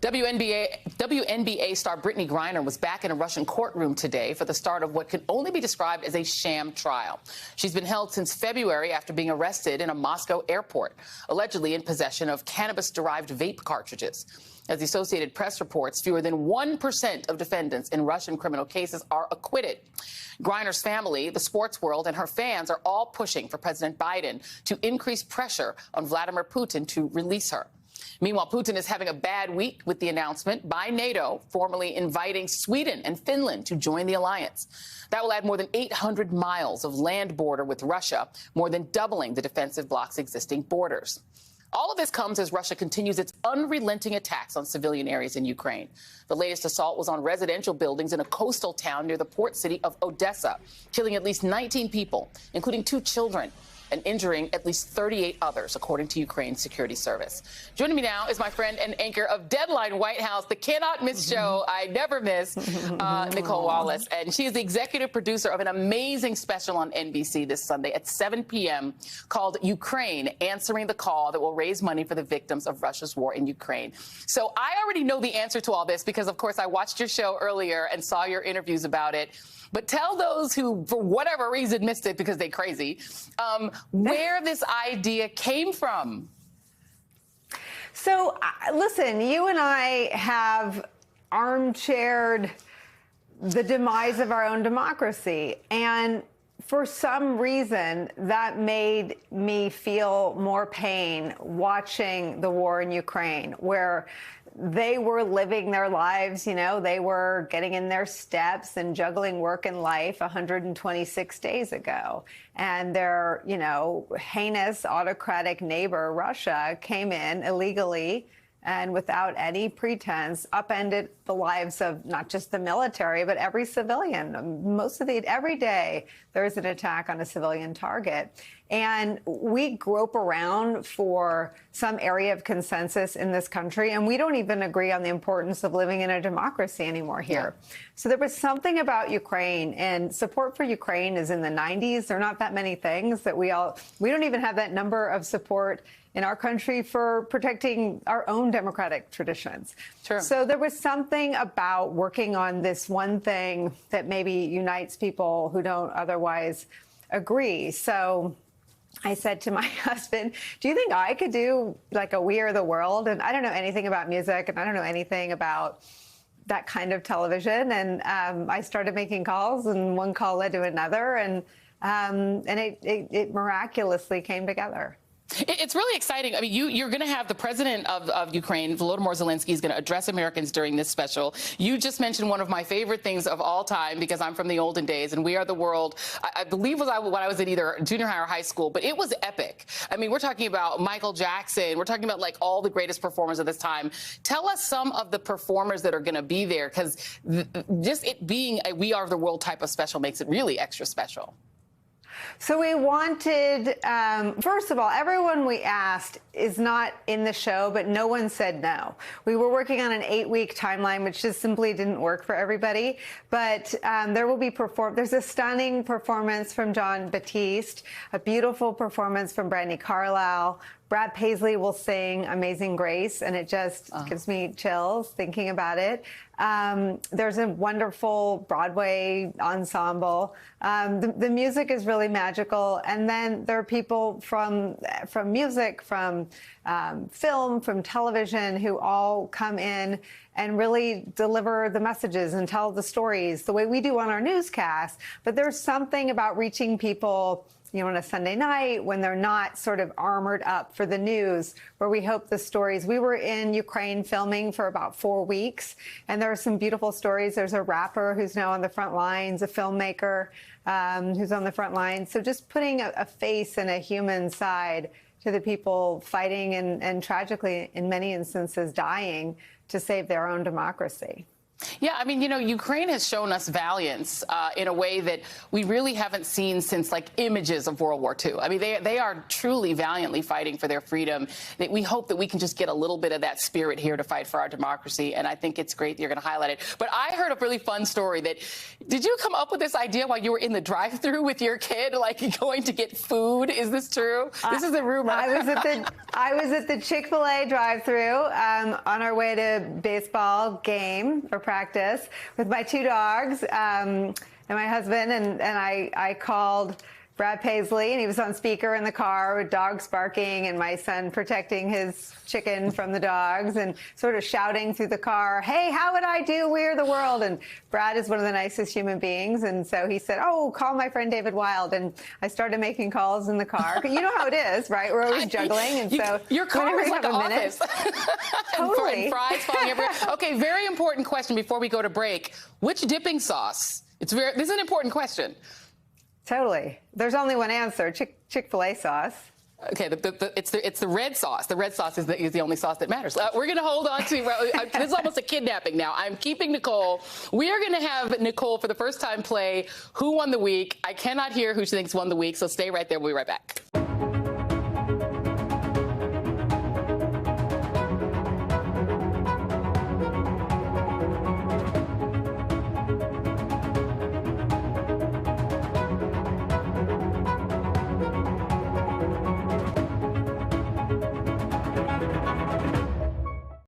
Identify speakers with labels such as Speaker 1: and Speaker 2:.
Speaker 1: WNBA star Brittany Griner was back in a Russian courtroom today for the start of what can only be described as a sham trial. She's been held since February after being arrested in a Moscow airport, allegedly in possession of cannabis-derived vape cartridges. As the Associated Press reports, fewer than 1% of defendants in Russian criminal cases are acquitted. Griner's family, the sports world, and her fans are all pushing for President Biden to increase pressure on Vladimir Putin to release her. Meanwhile, Putin is having a bad week with the announcement by NATO formally inviting Sweden and Finland to join the alliance. That will add more than 800 miles of land border with Russia, more than doubling the defensive bloc's existing borders. All of this comes as Russia continues its unrelenting attacks on civilian areas in Ukraine. The latest assault was on residential buildings in a coastal town near the port city of Odessa, killing at least 19 people, including 2 children, and injuring at least 38 others, according to Ukraine's security service. Joining me now is my friend and anchor of Deadline White House, the cannot-miss show I never miss, Nicolle Wallace. And she is the executive producer of an amazing special on NBC this Sunday at 7 p.m. called Ukraine, Answering the Call, that will raise money for the victims of Russia's war in Ukraine. So I already know the answer to all this because, of course, I watched your show earlier and saw your interviews about it. But tell those who, for whatever reason, missed it because they're crazy, where this idea came from.
Speaker 2: So, listen, you and I have armchaired the demise of our own democracy. And for some reason, that made me feel more pain watching the war in Ukraine, where they were living their lives, you know, they were getting in their steps and juggling work and life 126 days ago. And their, you know, heinous autocratic neighbor, Russia, came in illegally and without any pretense upended the lives of not just the military, but every civilian. Every day there's an attack on a civilian target. And we grope around for some area of consensus in this country, and we don't even agree on the importance of living in a democracy anymore here. Yeah. So there was something about Ukraine, and support for Ukraine is in the 90s. There are not that many things that we don't even have that number of support in our country for protecting our own democratic traditions. Sure. So there was something about working on this one thing that maybe unites people who don't otherwise agree. So I said to my husband, do you think I could do like a We Are the World? And I don't know anything about music, and I don't know anything about that kind of television. And I started making calls, and one call led to another, and it miraculously came together.
Speaker 1: It's really exciting. I mean, you're going to have the president of Ukraine, Volodymyr Zelensky, is going to address Americans during this special. You just mentioned one of my favorite things of all time, because I'm from the olden days, and We Are the World, I believe was when I was in either junior high or high school, but it was epic. I mean, we're talking about Michael Jackson. We're talking about like all the greatest performers of this time. Tell us some of the performers that are going to be there, because just it being a We Are the World type of special makes it really extra special.
Speaker 2: So we wanted, first of all, everyone we asked is not in the show, but no one said no. We were working on an 8-week timeline, which just simply didn't work for everybody. But there will be there's a stunning performance from Jon Batiste, a beautiful performance from Brandi Carlile. Brad Paisley will sing Amazing Grace, and it just gives me chills thinking about it. There's a wonderful Broadway ensemble. The music is really magical. And then there are people from music, from film, from television, who all come in and really deliver the messages and tell the stories the way we do on our newscasts. But there's something about reaching people, you know, on a Sunday night when they're not sort of armored up for the news, where we hope the stories. We were in Ukraine filming for about 4 weeks, and there are some beautiful stories. There's a rapper who's now on the front lines, a filmmaker who's on the front lines. So just putting a face and a human side to the people fighting and tragically, in many instances, dying to save their own democracy.
Speaker 1: Yeah, I mean, Ukraine has shown us valiance in a way that we really haven't seen since, like, images of World War II. I mean, they are truly valiantly fighting for their freedom. We hope that we can just get a little bit of that spirit here to fight for our democracy, and I think it's great that you're going to highlight it. But I heard a really fun story did you come up with this idea while you were in the drive-thru with your kid, like going to get food? Is this true? This is a rumor.
Speaker 2: I was at the Chick-fil-A drive-thru on our way to baseball game or practice with my two dogs and my husband, and I called Brad Paisley, and he was on speaker in the car with dogs barking and my son protecting his chicken from the dogs and sort of shouting through the car, "Hey, how would I do? We're the world." And Brad is one of the nicest human beings. And so he said, "Oh, call my friend David Wild." And I started making calls in the car. You know how it is, right? We're always juggling. And so
Speaker 1: your car is like an office.
Speaker 2: Totally.
Speaker 1: And fries falling everywhere. Okay, very important question before we go to break. Which dipping sauce? This is an important question.
Speaker 2: Totally. There's only one answer: Chick-fil-A sauce.
Speaker 1: Okay, it's the red sauce. The red sauce is the only sauce that matters. We're going to hold on to this is almost a kidnapping now. I'm keeping Nicole. We are going to have Nicole for the first time play Who Won the Week. I cannot hear who she thinks won the week, so stay right there. We'll be right back.